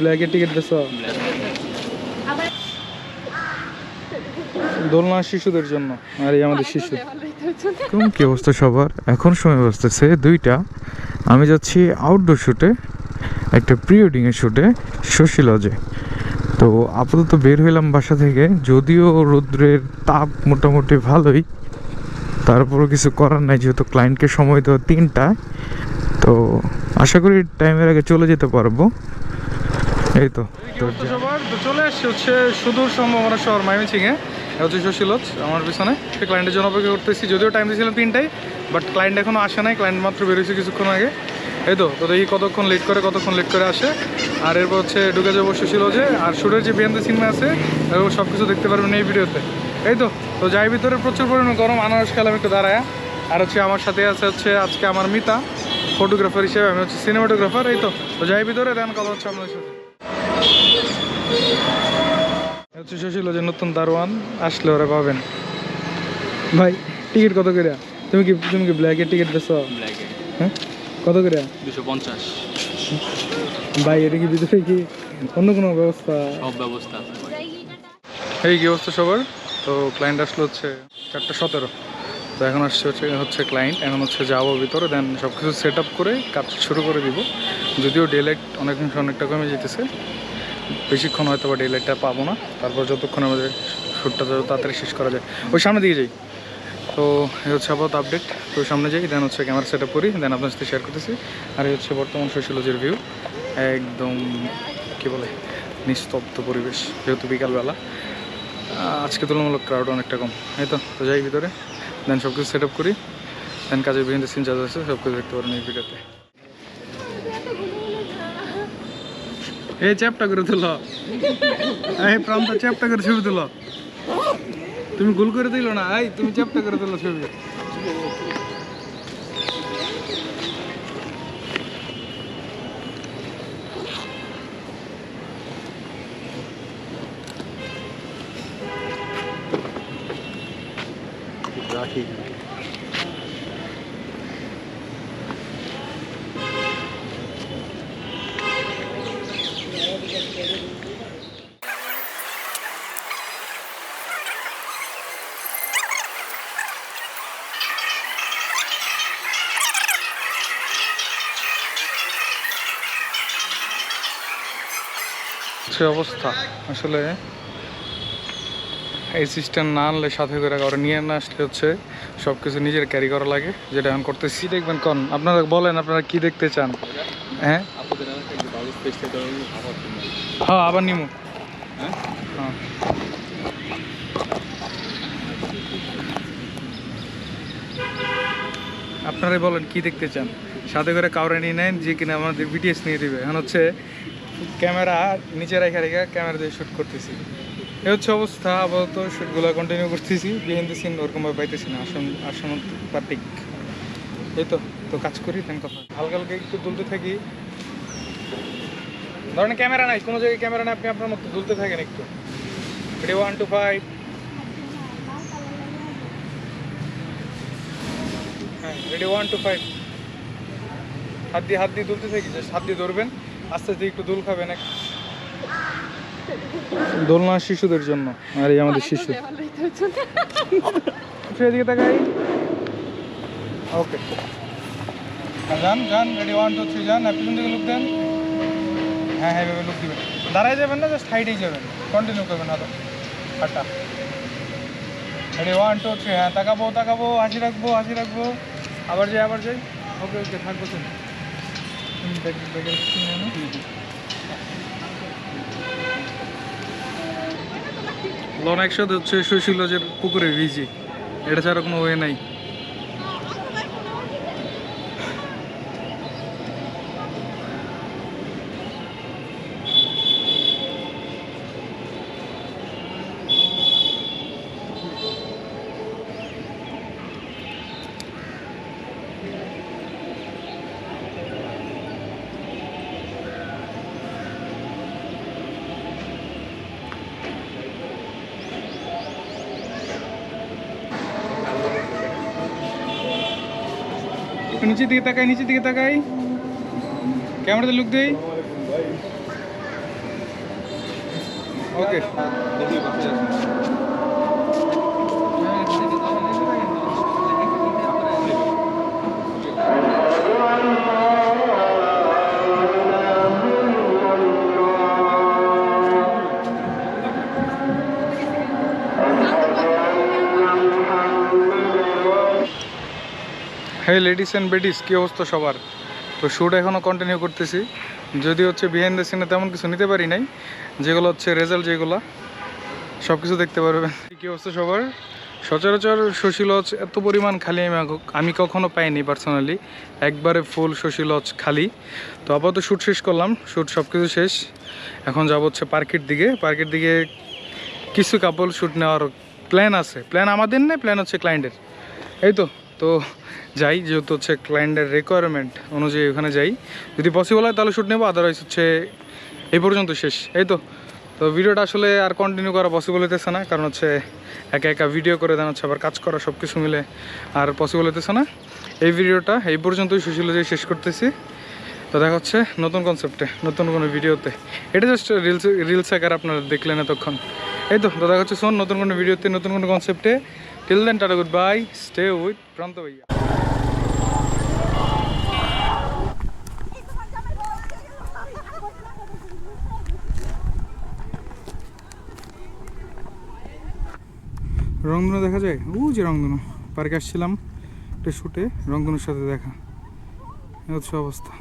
ব্ল্যাকের টিকিট বেছো দোলনা শিশুদের জন্য আর এই আমাদের শিশু কি অবস্থা সবার। এখন সময় বসতেছে 2টা। আমি যাচ্ছি আউটডোর শুটে, একটা প্রি ওয়েডিং এর শুটে শশী লজে। তো আপাতত বের হইলাম বাসা থেকে, যদিও রৌদ্রের তাপ মোটামুটি ভালোই, তারপরও কিছু করার নাই যেহেতু ক্লায়েন্টকে সময় দেওয়া 3টায়। তো আশা করি টাইমের আগে চলে যেতে পারবো। এই তো সবার তো চলে আসছে হচ্ছে সুদূর সম্ভাবনা শহর ময়মনসিংহে। হচ্ছে শশী লজ আমার পিছনে। ক্লায়েন্টের জন্য অপেক্ষা করতেছি, যদিও টাইম দিয়েছিলাম 3টায়, বাট ক্লায়েন্ট এখনও আসে নাই। ক্লায়েন্ট মাত্র বেরোয়েছে কিছুক্ষণ আগে। এই তো দেখি কতক্ষণ লেট করে আসে। আর এরপর হচ্ছে ঢুকে যাবো শশী লজে। আর শুটের যে বিহাইন্ড দ্য সিন আছে এরকম সব কিছু দেখতে পারবেন এই ভিডিওতে। এই তো যাই ভিতরে প্রচুর পরিমাণে গরম, আনারস খেলাম একটু দাঁড়ায়। আর হচ্ছে আমার সাথে আছে হচ্ছে আজকে আমার মিতা ফটোগ্রাফার হিসেবে, আমি হচ্ছে সিনেমাটোগ্রাফার। এই তো যাই ভিতরে দেন কথা হচ্ছে আপনাদের সাথে। হচ্ছে শশী লজের নতুন দারোয়ান, আসলে ওরা পাবেন। ভাই টিকিট কত করে? তুমি কি ব্ল্যাকের টিকিট বেছো? ব্ল্যাকে হ্যাঁ কত করে? 250। ভাই এটা কি ভিতরে কি অন্য কোনো ব্যবস্থা? সব ব্যবস্থা আছে। এই কি অবস্থা সবার। তো ক্লায়েন্ট আসলে হচ্ছে 4:17। তো এখন হচ্ছে ক্লায়েন্ট। এখন হচ্ছে যাবো ভিতরে, দেন সব কিছু সেট আপ করে কাজ শুরু করে দিব। যদিও ডে লাইট অনেকটা কমে যেতেছে, বেশিক্ষণ হয়তো বা ডে লাইটটা পাবো না। তারপর যতক্ষণ আমাদের শ্যুটটা যত তাড়াতাড়ি শেষ করা যায় ওই সামনে দিকে যাই। তো এই হচ্ছে আপাতত আপডেট। তো সামনে যাই, দেন হচ্ছে ক্যামেরা সেট আপ করি, দেন আপনার সাথে শেয়ার করতেছি। আর এই হচ্ছে বর্তমান শশী লজের ভিউ। একদম কী বলে নিস্তব্ধ পরিবেশ, যেহেতু বিকালবেলা। আজকে তুলনামূলক ক্রাউড অনেকটা কম। এই তো যাই ভিতরে, দেন সব কিছু সেট আপ করি, দেন কাজের বিভিন্ন সিন যা আছে সব কিছু দেখতে পারেন এই ভিডিওতে। এই চ্যাপটা করে তুলো, এই প্রান্ত চ্যাপটা করে ছবি তুলো। তুমি গোল করে দিল না, এই তুমি চ্যাপটা করে তুলো ছবি। রাখি অবস্থা। আসলে অ্যাসিস্ট্যান্ট না আনলে, সাথে করে কারো নিয়ে না আসলে হচ্ছে সব কিছু নিজের ক্যারি করা লাগে, যেটা এখন করতেছি। দেখবেন কোন আপনারা বলেন আপনারা কি দেখতে চান? হ্যাঁ হ্যাঁ আবার নিমু। হ্যাঁ আপনারাই বলেন কি দেখতে চান, সাথে করে কাউরে নিয়ে নেন যে কিনা আমাদের বিটিএস নিয়ে দিবে। এখন হচ্ছে ক্যামেরা নিচে রেখে ক্যামেরা দিয়ে শ্যুট করতেছি। এ হচ্ছে অবস্থা। আপাতত শ্যুটগুলো কন্টিনিউ করতেছি, বিহাইন্ড দ্য সিন ওরকমভাবে পাইতেছি না। আসন পার্টিক এই তো কাজ করি, তেন কথা হালকা হালকা একটু দুলতে থাকি। ধরেন ক্যামেরা নাই, কোনো জায়গায় ক্যামেরা নাই, আপনি আপনার মতো দুলতে থাকেন একটু। রেডি 1 2 5। হ্যাঁ রেডি 1 2 5। হাত দিয়ে দুলতে থাকি, জাস্ট হাত দিয়ে ধরবেন, আস্তে আস্তে একটু দুল খাবেন। দোলনা শিশুদের জন্য আর এই আমাদের শিশু। এদিকে তাকাই। ওকে যান রেডি 1 2 3 যান। পিছন দিকে লুক দেন। হ্যাঁ এভাবে লুক দিবেন, দাঁড়ায় যাবেন না, জাস্ট সাইডেই যাবেন, কন্টিনিউ করবেন হাঁটা। রেডি 1 2 3। হ্যাঁ তাকাবো, হাসি রাখবো। আবার যাই। ওকে থাকবো। লন একসাথে হচ্ছে শশী লজের পুকুরে ভিজি, এটা ছাড়া কোনো ওয়ে নাই। নিচের দিকে তাকাই, ক্যামেরাতে লুক দেই। ওকে হ্যাঁ লেডিস অ্যান্ড বেডিস কী অবস্থা সবার। তো শ্যুট এখনও কন্টিনিউ করতেছি, যদি হচ্ছে বিহাইন্ড দ্য সিনে তেমন কিছু নিতে পারি নাই, যেগুলো হচ্ছে রেজাল্ট যেগুলো সব কিছু দেখতে পারবেন। কী অবস্থা সবার। সচরাচর শশী লজ এত পরিমাণ খালি আমি কখনো পাইনি পার্সোনালি, একবারে ফুল শশী লজ খালি। তো আপাতত শ্যুট শেষ করলাম, শ্যুট সব কিছু শেষ। এখন যাব হচ্ছে পার্কের দিকে কিছু কাপল শ্যুট নেওয়ার প্ল্যান আছে। প্ল্যান আমাদের নেই, প্ল্যান হচ্ছে ক্লায়েন্টের। এই তো যাই, যেহেতু হচ্ছে ক্লায়েন্টের রিকোয়ারমেন্ট অনুযায়ী ওখানে যাই, যদি পসিবল হয় তাহলে শ্যুট নেবো, আদারওয়াইজ হচ্ছে এই পর্যন্ত শেষ। তো ভিডিওটা আসলে আর কন্টিনিউ করা পসিবল হতেছে না, কারণ হচ্ছে একা ভিডিও করে দেন হচ্ছে আবার কাজ করা সব কিছু মিলে আর পসিবল হতেছে না। এই ভিডিওটা এই পর্যন্তই সুশীলজে শেষ করতেছি। তো দেখা হচ্ছে নতুন কনসেপ্টে, নতুন কোনো ভিডিওতে। এটা জাস্ট রিলস আকার আপনারা দেখলেন এতক্ষণ। তো দেখা হচ্ছে নতুন কোনো ভিডিওতে, নতুন কোনো কনসেপ্টে। Till then, tata, good bye, stay with Pranto ভাইয়া। রংধনু দেখা যায়, যে রংধনু পার্কে আসছিলাম একটা শ্যুটে, রংধনুর সাথে দেখা, হচ্ছে অবস্থা।